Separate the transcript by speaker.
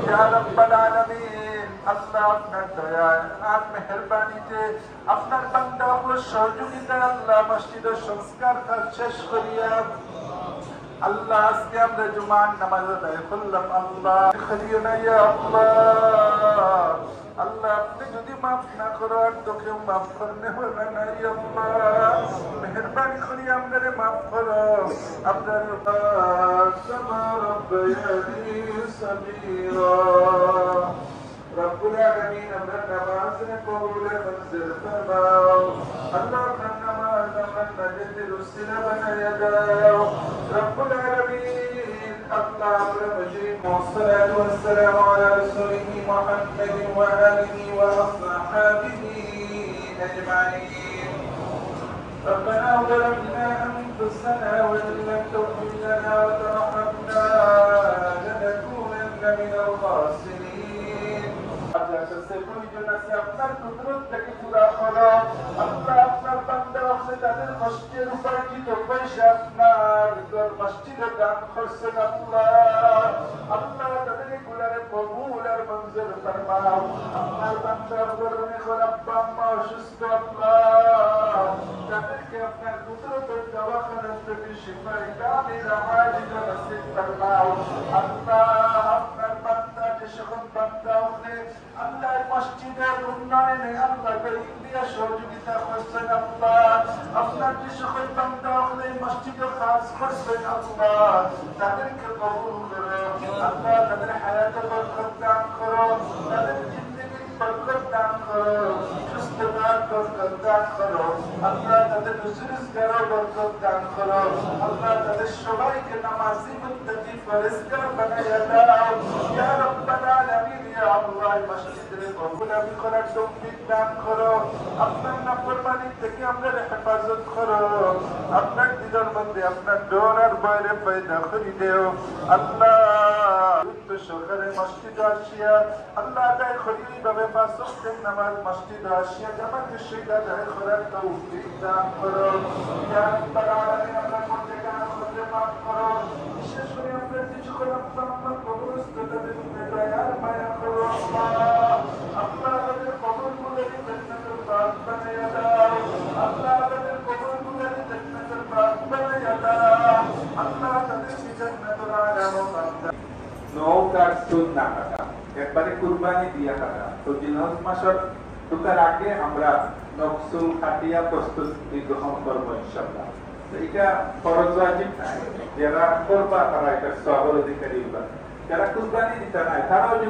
Speaker 1: ইয়া রাব্বাল আলামিন আল্লাহ আপনার দয়া আর মেহেরবানিতে আপনার বান্দা ও সহযোগিতা আল্লাহ মসজিদের সংস্কার কাজ শেষ করিয়া আল্লাহ আজকে আমরা জুমার নামাজ আদায় করলাম আল্লাহ করিও না ইয়া আল্লাহ আল্লাহ আপনি যদি মাফ না করো আর তো কেউ মাফ করতে হবে না ইয়া আল্লাহ মেহেরবানি করি আমাদের মাফ করো আপনার রব্বায়ানি সগীরা রব্বুল আলামিন আমরা নামাজ কবুল মঞ্জুর ফরমাও আল্লাহ আপনার নামাজ আমার নাজাতের উসিলা বানায়া দাও রব্বুল আলামিন আল্লাহ আমরা মুজরিম والصلاه والسلام على رسوله محمد وآله وأصحابه أجمعين ربنا ظلمنا أنفسنا وإن لم تغفر لنا وترحمنا لنكونن من الخاسرين আপনার কুদরত থেকে পুরা করো আল্লাহ আপনার বান্দা আপনি তাদের কষ্টের উপর পয়সা আপনার মসজিদে দান করছেন আল্লাহ আল্লাহ তাদের গুলারে কবুল আর মঞ্জুর ফরমাও আপনার বান্দা গরমে আব্বা আম্মা অসুস্থ আল্লাহ তাদেরকে আপনার কুদরতের দওয়াখানা থেকে শিফা কামিল আজিজ নসিব ফরমাও আল্লাহ আপনার বান্দা যে সকল বান্দা আপনি আল্লাহ মসজিদের উন্নয়নে আল্লাহ ইন্ডিয়া সহযোগিতা করছেন আল্লাহ আপনার যে সকল বান্দা আপনি মসজিদের কাজ করছেন আল্লাহ তাদেরকে কবুল করো আল্লাহ তাদের হায়াতে বরকত দান করো তাদের জিন্দেগির বরকত দান করো সুস্থতার বরকত দান করো আল্লাহ তাদের রুজগারে বরকত দান করো আল্লাহ তাদের সবাইকে নামাজি মুত্তাকি ফরেজগার বানায়া দাও ইয়া রাব্বাল আলামিন ইয়া আল্লাহ মসজিদের কবুলামি করার তৌফিক দান করো আপনার নাফরমানি থেকে আমাদের হেফাজত করো আপনার দিলের মধ্যে আপনার ডর আর ভয় পয়দা করে দেও আল্লাহ সরকারের মসজিদ আসিয়া আল্লাহ আদায় করি এইভাবে পাঁচ ওয়াক্তের নামাজ মসজিদ আসিয়া জামাতের সহিত আদায় করার তৌফিক দান করো ইয়া রাব্বাল আলামিন আমরা করতে কাজ করতে মাফ করো বিশেষ করে আমরা কিছু করে আপনার কবরস্থ তাদের দয়ার মায়া করো আল্লাহ তাদের কবরগুলোকে জান্নাতের বাগ বানায়া দাও আল্লাহ তাদের কবরগুলোকে জান্নাতের বাগ বানায়া দাও আল্লাহ তাদেরকে জান্নাতুল আলা মুকাদ্দাস নৌকার সুদ না কাটা একবারে কুরবানি দিয়া কাটা তো জিলহজ মাসের ঢুকার আগে আমরা নকসুল খাটিয়া প্রস্তুতি গ্রহণ করবো ইনশাআল্লাহ এটা ফরজ ওয়াজিব নাই যারা করবা তারা এটা সওয়াবের অধিকারী হবা যারা কুরবানি দিতে নাই তারাও যদি